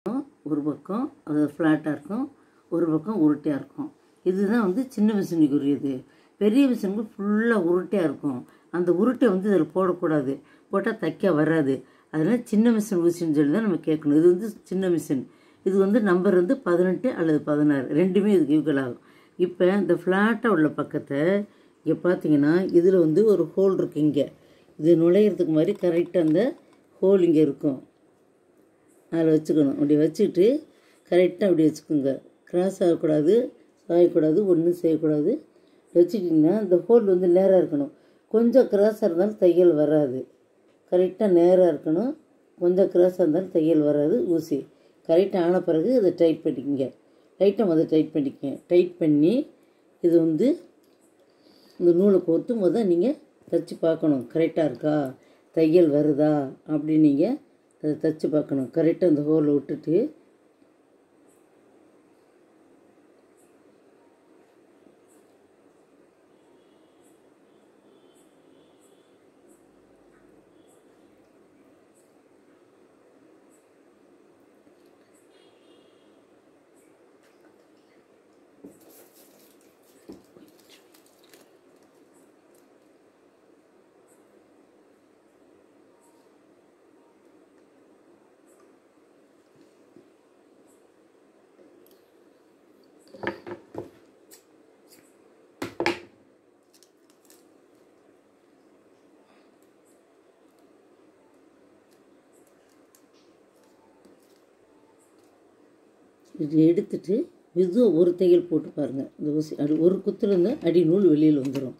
ஒரு பக்கம் அது ஃப்ளாட்டாக இருக்கும், ஒரு பக்கம் உருட்டையாக இருக்கும். இதுதான் வந்து சின்ன மிஷினுக்குரியது. பெரிய மிஷினுக்கு ஃபுல்லாக உருட்டையாக இருக்கும். அந்த உருட்டை வந்து இதில் போடக்கூடாது, போட்டால் தைக்க வராது. அதனால் சின்ன மிஷின் ஊசின்னு சொல்லி தான் நம்ம கேட்கணும். இது வந்து சின்ன மிஷின். இது வந்து நம்பர் வந்து 18 அல்லது 16 ரெண்டுமே இதுக்கு ஈக்குவல் ஆகும். இப்போ இந்த ஃப்ளாட்டாக உள்ள பக்கத்தை இங்கே பார்த்தீங்கன்னா இதில் வந்து ஒரு ஹோல் இருக்குது. இங்கே இது நுழையிறதுக்கு மாதிரி கரெக்டாக அந்த ஹோல் இங்கே இருக்கும். அதில் வச்சுக்கணும். அப்படி வச்சுக்கிட்டு கரெக்டாக அப்படி வச்சுக்கோங்க. கிராஸ் ஆகக்கூடாது, சாயக்கூடாது, ஒன்றும் செய்யக்கூடாது. வச்சுக்கிட்டிங்கன்னா இந்த ஹோல் வந்து நேராக இருக்கணும். கொஞ்சம் கிராஸாக இருந்தாலும் தையல் வராது. கரெக்டாக நேராக இருக்கணும். கொஞ்சம் கிராஸாக இருந்தாலும் தையல் வராது. ஊசி கரெக்டாக ஆன பிறகு இதை டைட் பண்ணிக்கோங்க. லைட்டாக முதல் டைட் பண்ணிக்கங்க. டைட் பண்ணி இது வந்து இந்த நூலை கோர்த்து முதல் நீங்கள் தைச்சி பார்க்கணும். கரெக்டாக இருக்கா, தையல் வருதா அப்படின்னு நீங்கள் அதை தைச்சி பார்க்கணும். கரெக்டாக அந்த ஹோலை விட்டுட்டு இது எடுத்துட்டு மெதுவாக ஒரு தையல் போட்டு பாருங்கள். இந்த ஊசி அடி ஒரு குத்தில் இருந்து அடி நூல் வெளியில் வந்துடும்.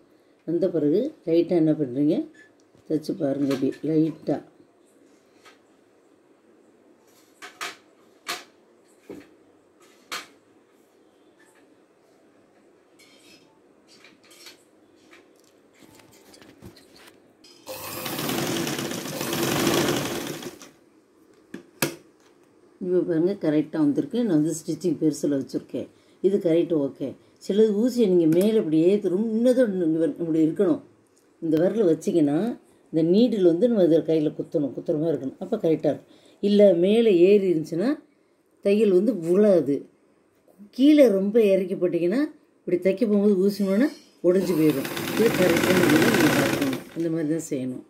வந்த பிறகு லைட்டாக என்ன பண்ணுறீங்க, தைச்சி பாருங்கள். அப்படி லைட்டாக இப்போ பாருங்கள் கரெக்டாக வந்திருக்கு. நான் வந்து ஸ்டிச்சிங் பெருசில் வச்சுருக்கேன். இது கரெக்டாக ஓகே. சிலது ஊசியை நீங்கள் மேலே இப்படி ஏற்றுரும், இன்னதும் இப்படி இருக்கணும். இந்த விரல் வச்சிங்கன்னா இந்த நீடில் வந்து நம்ம இதில் கையில் குத்துற மாதிரி இருக்கணும். அப்போ கரெக்டாக இருக்கும். இல்லை மேலே ஏறி இருந்துச்சுன்னா தையல் வந்து விழாது. கீழே ரொம்ப இறக்கி போட்டிங்கன்னா இப்படி தைக்க போகும்போது ஊசினோன்னா உடஞ்சி போயிடும். இது கரெக்டாக நீங்கள் பார்க்கணும். இந்த மாதிரி தான் செய்யணும்.